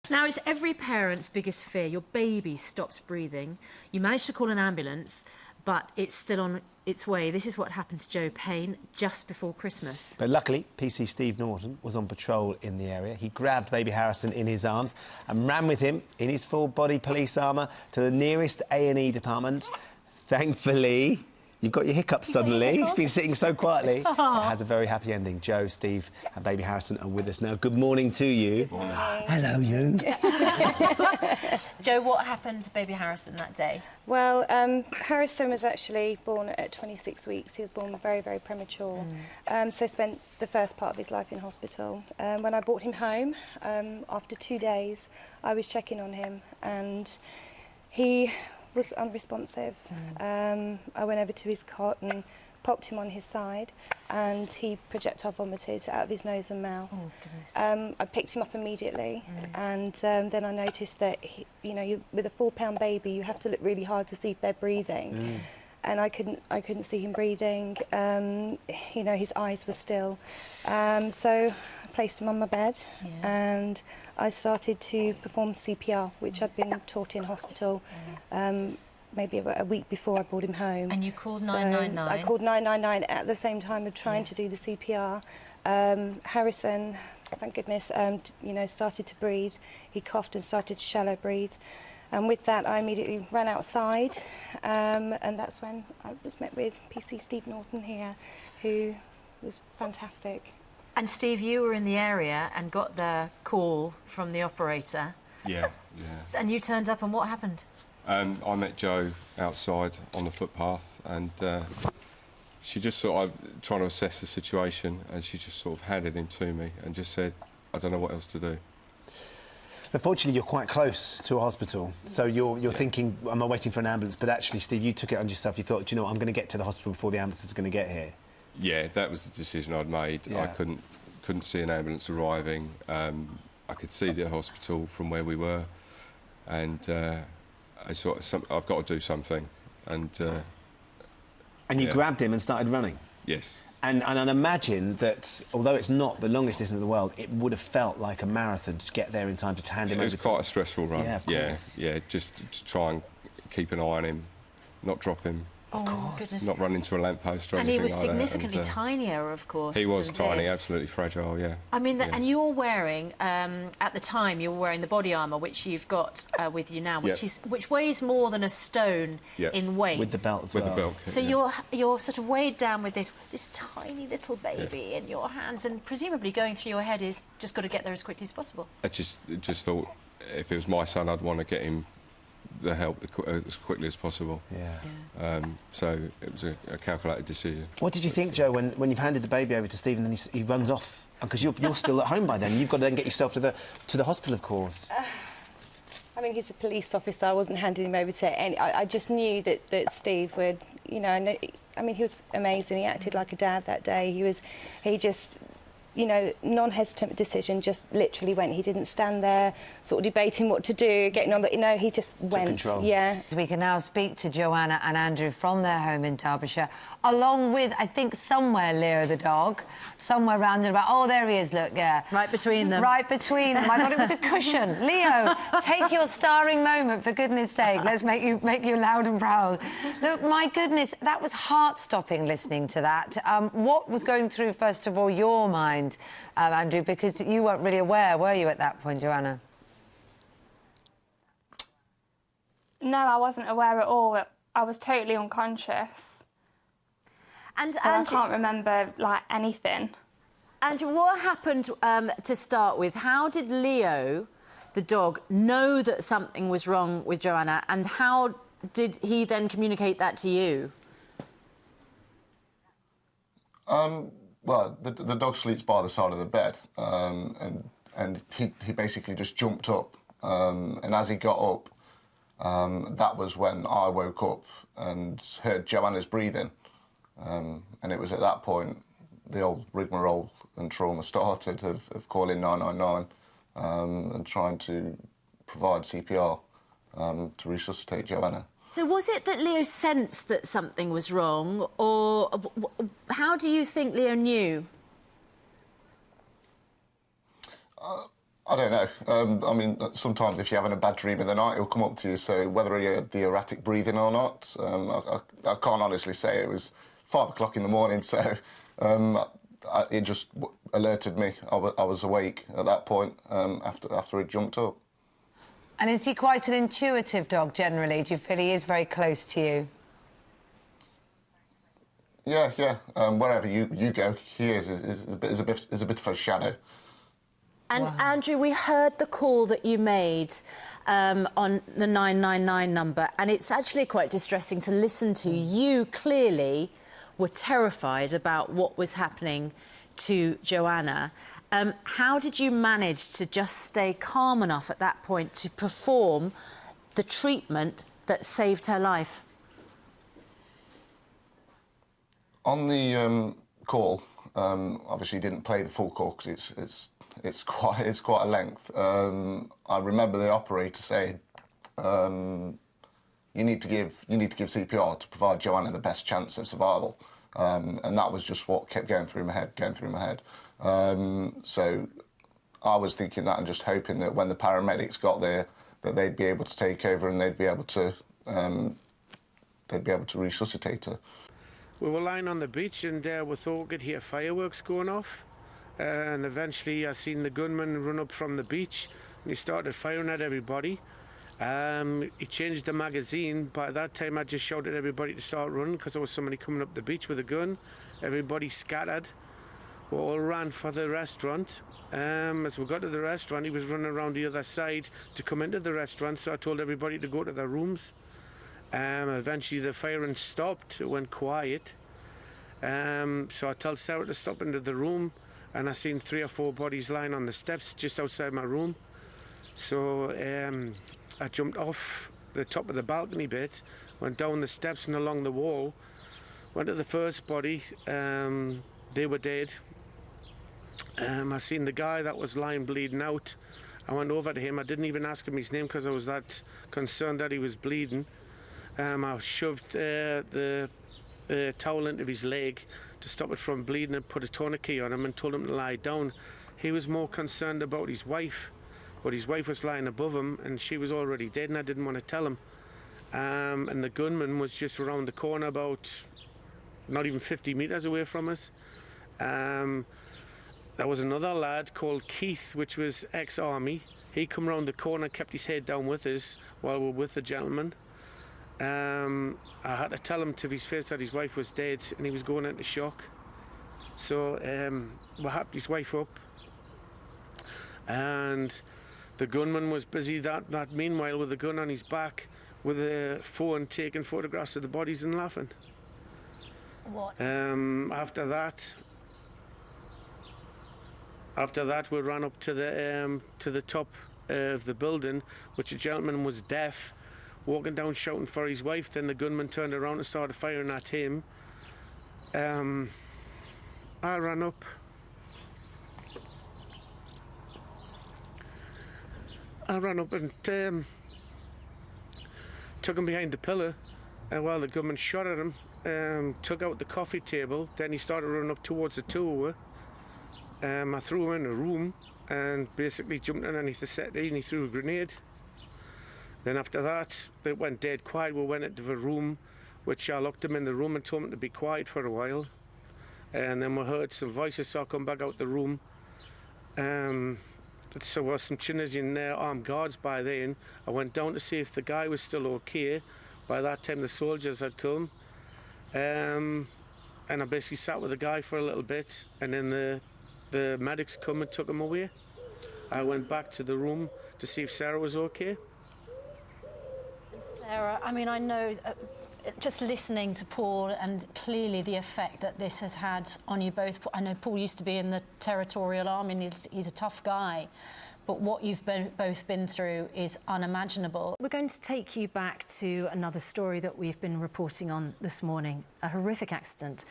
Now, it's every parent's biggest fear. Your baby stops breathing. You manage to call an ambulance, but it's still on its way. This is what happened to Joe Payne just before Christmas. But luckily, PC Steve Norton was on patrol in the area. He grabbed baby Harrison in his arms and ran with him in his full-body police armour to the nearest A&E department. Thankfully... You've got your hiccups suddenly. He's been sitting so quietly. It has a very happy ending. Joe, Steve and baby Harrison are with us now. Good morning to you. Good morning. Hello, you. Joe, what happened to baby Harrison that day? Well, Harrison was actually born at 26 weeks. He was born very, very premature. So spent the first part of his life in hospital. When I brought him home, after 2 days, I was checking on him and he was unresponsive. I went over to his cot and popped him on his side and he projectile vomited out of his nose and mouth. Oh, goodness. I picked him up immediately and then I noticed that, with a 4-pound baby, you have to look really hard to see if they're breathing. And I couldn't see him breathing. His eyes were still. So I placed him on my bed and I started to perform CPR, which I'd been taught in hospital maybe about a week before I brought him home. And you called 999? So I called 999 at the same time of trying to do the CPR. Harrison, thank goodness, started to breathe. He coughed and started to shallow breathe. And with that, I immediately ran outside, and that's when I was met with PC Steve Norton here, who was fantastic. And Steve, you were in the area and got the call from the operator. Yeah. And you turned up, and what happened? I met Jo outside on the footpath, and she just sort of trying to assess the situation, and she just sort of handed him to me and just said, "I don't know what else to do." Unfortunately, you're quite close to a hospital, so you're thinking, am I waiting for an ambulance? But actually, Steve, you took it on yourself. You thought, do you know what, I'm going to get to the hospital before the ambulance is going to get here. Yeah, that was the decision I'd made. Yeah. I couldn't see an ambulance arriving. I could see the hospital from where we were, and I thought, I've got to do something. And you grabbed him and started running? Yes. And I'd imagine that, although it's not the longest distance in the world, it would have felt like a marathon to get there in time to hand him over. It was quite a stressful run. Yeah, of course. Yeah, just to try and keep an eye on him, not drop him. Of course. Not run into a lamppost or anything like that. And he was significantly tinier, of course. He was tiny, absolutely fragile, yeah. I mean, and you're wearing, at the time, you were wearing the body armour, which you've got with you now, which weighs more than a stone in weight. With the belt as well. With the belt. So you're sort of weighed down with this tiny little baby in your hands, and presumably going through your head is just got to get there as quickly as possible. I just thought, if it was my son, I'd want to get him the help as quickly as possible. Yeah. So it was a calculated decision. What did you think, Joe, when you've handed the baby over to Steve and then he runs off? Because you're still at home by then. You've got to then get yourself to the hospital, of course. I mean, he's a police officer. I wasn't handing him over to any... I just knew that Steve would, I mean, he was amazing. He acted like a dad that day. He just... non-hesitant decision, just literally went. He didn't stand there sort of debating what to do, getting on the... he just went. Control. Yeah. We can now speak to Joanna and Andrew from their home in Derbyshire, along with, I think, somewhere Leo the dog, somewhere round and about... Oh, there he is, look, yeah. Right between them. Right between them. I thought it was a cushion. Leo, take your starring moment, for goodness sake. Let's make you loud and proud. Look, my goodness, that was heart-stopping listening to that. What was going through, first of all, your mind, Andrew, because you weren't really aware, were you, at that point, Joanna? No, I wasn't aware at all. I was totally unconscious. And I can't remember, anything. Andrew, what happened to start with? How did Leo, the dog, know that something was wrong with Joanna, and how did he then communicate that to you? Well, the dog sleeps by the side of the bed, and he basically just jumped up, and as he got up, that was when I woke up and heard Joanna's breathing, and it was at that point the old rigmarole and trauma started of calling 999 and trying to provide CPR to resuscitate Joanna. So was it that Leo sensed that something was wrong, or how do you think Leo knew? I don't know. I mean, sometimes if you're having a bad dream in the night, he'll come up to you. So whether he had the erratic breathing or not, I can't honestly say. It was 5 o'clock in the morning, so it just alerted me. I was awake at that point after he jumped up. And is he quite an intuitive dog generally? Do you feel he is very close to you? Yeah. Wherever you go, he is a bit of a shadow. And Andrew, we heard the call that you made on the 999 number, and it's actually quite distressing to listen to. You clearly were terrified about what was happening to Joanna. How did you manage to just stay calm enough at that point to perform the treatment that saved her life? On the call, obviously didn't play the full call because it's quite a length. I remember the operator saying, "You need to give CPR to provide Joanna the best chance of survival," and that was just what kept going through my head. So I was thinking that and just hoping that when the paramedics got there, that they'd be able to take over and they'd be able to resuscitate her. We were lying on the beach and we thought we could hear fireworks going off. And eventually I seen the gunman run up from the beach and he started firing at everybody. He changed the magazine. By that time I just shouted at everybody to start running because there was somebody coming up the beach with a gun. Everybody scattered. We all ran for the restaurant. As we got to the restaurant, he was running around the other side to come into the restaurant, so I told everybody to go to their rooms. Eventually the firing stopped, it went quiet. So I told Sarah to stop into the room, and I seen 3 or 4 bodies lying on the steps just outside my room. So I jumped off the top of the balcony bit, went down the steps and along the wall, went to the first body. They were dead. I seen the guy that was lying bleeding out. I went over to him. I didn't even ask him his name because I was that concerned that he was bleeding. I shoved the towel into his leg to stop it from bleeding and put a tourniquet on him and told him to lie down. He was more concerned about his wife, but his wife was lying above him and she was already dead, and I didn't want to tell him. And the gunman was just around the corner, about not even 50 metres away from us. There was another lad called Keith, which was ex-army. He come round the corner, kept his head down with us while we were with the gentleman. I had to tell him to his face that his wife was dead and he was going into shock. So we happed his wife up, and the gunman was busy that meanwhile with a gun on his back with a phone taking photographs of the bodies and laughing. What? After that we ran up to the top of the building, which a gentleman was deaf, walking down shouting for his wife. Then the gunman turned around and started firing at him. I ran up. And took him behind the pillar, and while the gunman shot at him, took out the coffee table. Then he started running up towards the two of her. I threw him in a room and basically jumped underneath the settee and he threw a grenade. Then after that, it went dead quiet. We went into the room, which I locked him in the room and told him to be quiet for a while. And then we heard some voices, so I come back out the room. So there was some Tunisian armed guards by then. I went down to see if the guy was still okay. By that time, the soldiers had come. And I basically sat with the guy for a little bit, and then the medics come and took him away. I went back to the room to see if Sarah was okay. Sarah, I mean, I know, just listening to Paul and clearly the effect that this has had on you both. I know Paul used to be in the Territorial Army and he's a tough guy, but what you've both been through is unimaginable. We're going to take you back to another story that we've been reporting on this morning, a horrific accident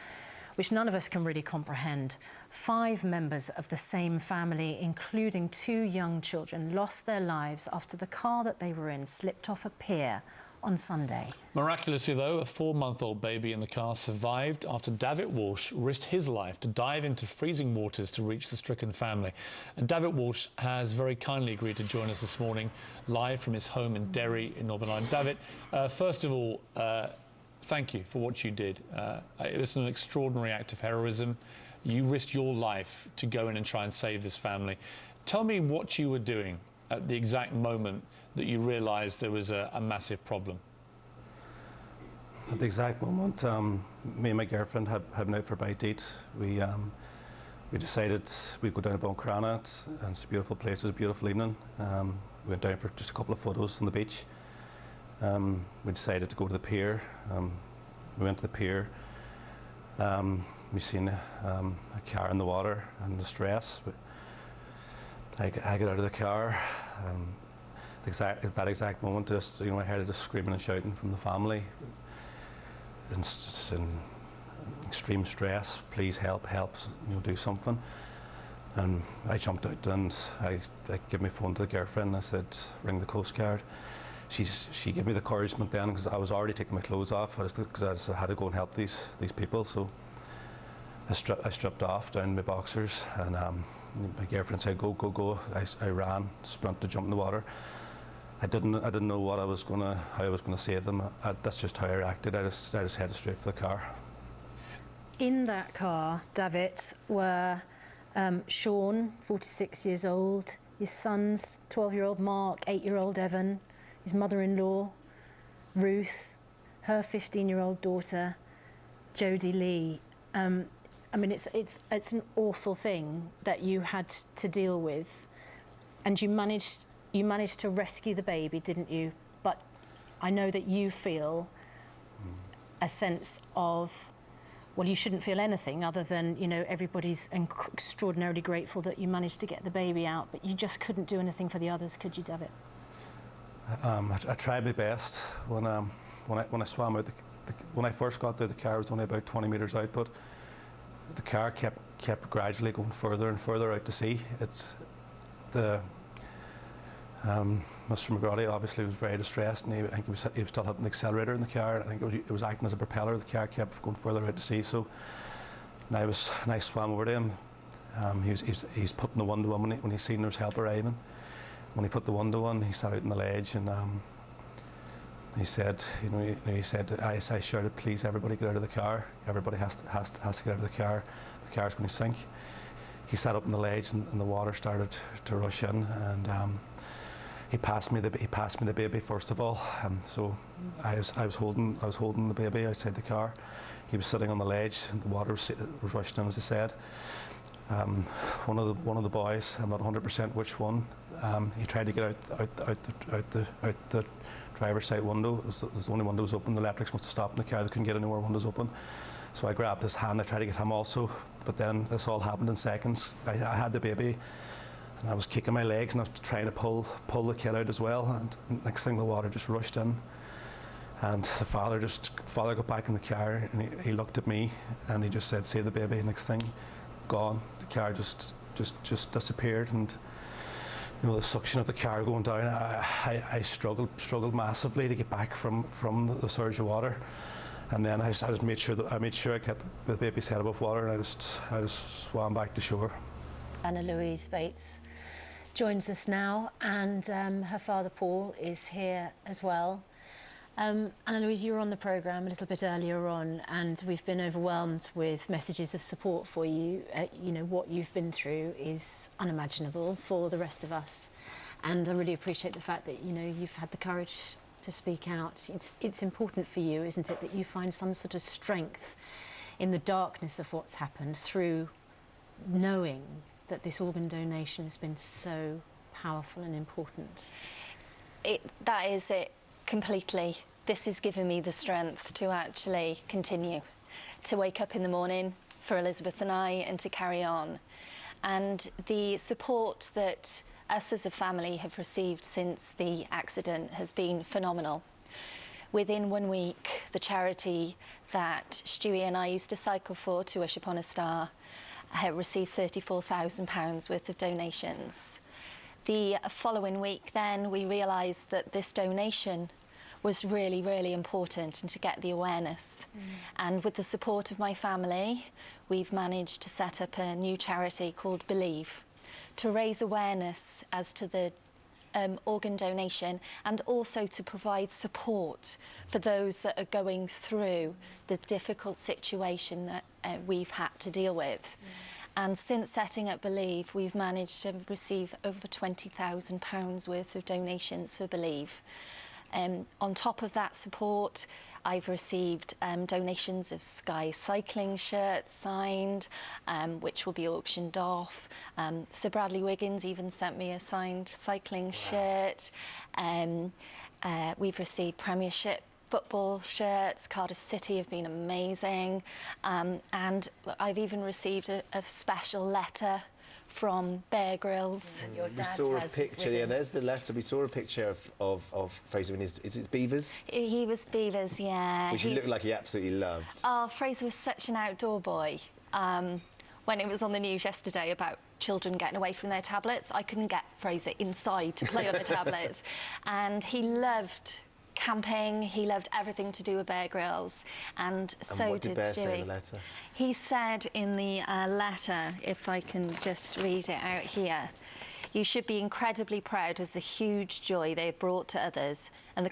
which none of us can really comprehend. 5 members of the same family, including 2 young children, lost their lives after the car that they were in slipped off a pier on Sunday. Miraculously, though, a 4-month-old baby in the car survived after David Walsh risked his life to dive into freezing waters to reach the stricken family. And David Walsh has very kindly agreed to join us this morning, live from his home in Derry in Northern Ireland. David, first of all, thank you for what you did. It was an extraordinary act of heroism. You risked your life to go in and try and save this family. Tell me what you were doing at the exact moment that you realised there was a massive problem. At the exact moment, me and my girlfriend had been out for a bite to eat. We decided we'd go down to Buncrana, and it's a beautiful place, it was a beautiful evening. We went down for just a couple of photos on the beach. We decided to go to the pier. We went to the pier. We seen a car in the water in distress. I got out of the car. That exact moment, just I heard just screaming and shouting from the family, and just in extreme stress. Please help! Do something. And I jumped out and I gave my phone to the girlfriend. I said, ring the Coast Guard. She gave me the encouragement then, because I was already taking my clothes off because I just had to go and help these people. So I stripped off down my boxers, and my girlfriend said, go. I ran, sprinted, jumped in the water. I didn't know how I was gonna save them. That's just how I reacted. I just headed straight for the car. In that car, David, were Sean, 46 years old, his sons, 12-year-old Mark, 8-year-old Evan, his mother-in-law, Ruth, her 15-year-old daughter, Jodie Lee. I mean, it's an awful thing that you had to deal with, and you managed to rescue the baby, didn't you? But I know that you feel a sense of, well, you shouldn't feel anything other than, everybody's extraordinarily grateful that you managed to get the baby out, but you just couldn't do anything for the others, could you, David? I tried my best. When I swam out, when I first got there, the car was only about 20 metres out, but the car kept gradually going further and further out to sea. Mr. McGrady obviously was very distressed, and I think he was still hitting the accelerator in the car. I think it was acting as a propeller. The car kept going further out to sea. So, and I swam over to him. He's putting the window on when he seen there was help arriving. When he put the window on, he sat out on the ledge, and he said, I shouted, please, everybody get out of the car. Everybody has to get out of the car. The car's going to sink. He sat up on the ledge, and the water started to rush in, and he passed me the baby first of all. So I was holding the baby outside the car. He was sitting on the ledge, and the water was rushed in, as I said. One of the boys, I'm not 100% which one, he tried to get out the driver's side window. It was the only window was open. The electrics must have stopped in the car. They couldn't get any more windows open. So I grabbed his hand. I tried to get him also, but then this all happened in seconds. I had the baby, and I was kicking my legs, and I was trying to pull the kid out as well. And next thing, the water just rushed in, and the father got back in the car, and he looked at me, and he just said, "Save the baby." Next thing, gone. The car just disappeared, and the suction of the car going down. I struggled massively to get back from the surge of water. And then I just made sure I kept the baby's head above water, and I just swam back to shore. Anna Louise Bates joins us now, and her father Paul is here as well. Anna Louise, you were on the programme a little bit earlier on, and we've been overwhelmed with messages of support for you. What you've been through is unimaginable for the rest of us, and I really appreciate the fact that you've had the courage to speak out. It's important for you, isn't it, that you find some sort of strength in the darkness of what's happened through knowing that this organ donation has been so powerful and important. That is it completely. This has given me the strength to actually continue, to wake up in the morning for Elizabeth and I, and to carry on. And the support that us as a family have received since the accident has been phenomenal. Within 1 week, the charity that Stewie and I used to cycle for, To Wish Upon a Star, received £34,000 worth of donations. The following week then, we realised that this donation was really, really important, and to get the awareness. And with the support of my family, we've managed to set up a new charity called Believe to raise awareness as to the organ donation, and also to provide support for those that are going through the difficult situation that we've had to deal with. And since setting up Believe, we've managed to receive over £20,000 worth of donations for Believe. On top of that support, I've received donations of Sky cycling shirts signed, which will be auctioned off. Sir Bradley Wiggins even sent me a signed cycling shirt. We've received Premiership football shirts. Cardiff City have been amazing. And I've even received a special letter from Bear Grylls. We saw a picture, yeah, there's the letter. We saw a picture of Fraser in his, is it Beavers? He was Beavers, yeah. Which he looked like he absolutely loved. Oh, Fraser was such an outdoor boy. When it was on the news yesterday about children getting away from their tablets, I couldn't get Fraser inside to play on a tablet. And he loved camping, he loved everything to do with Bear Grylls, and so what did Bear Stewie. say in the letter? He said in the letter, if I can just read it out here, "You should be incredibly proud of the huge joy they've brought to others and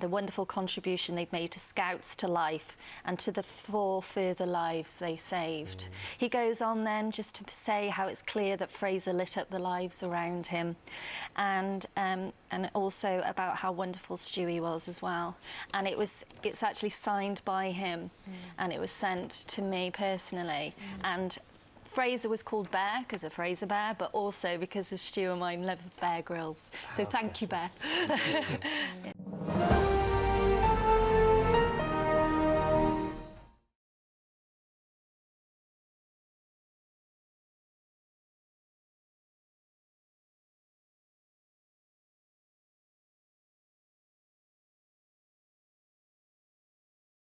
the wonderful contribution they've made to Scouts to life and to the 4 further lives they saved." He goes on then just to say how it's clear that Fraser lit up the lives around him, and also about how wonderful Stewie was as well. And it's actually signed by him, and it was sent to me personally. And Fraser was called Bear because of Fraser Bear, but also because of Stu and my love of Bear Grylls. So thank you, Bear.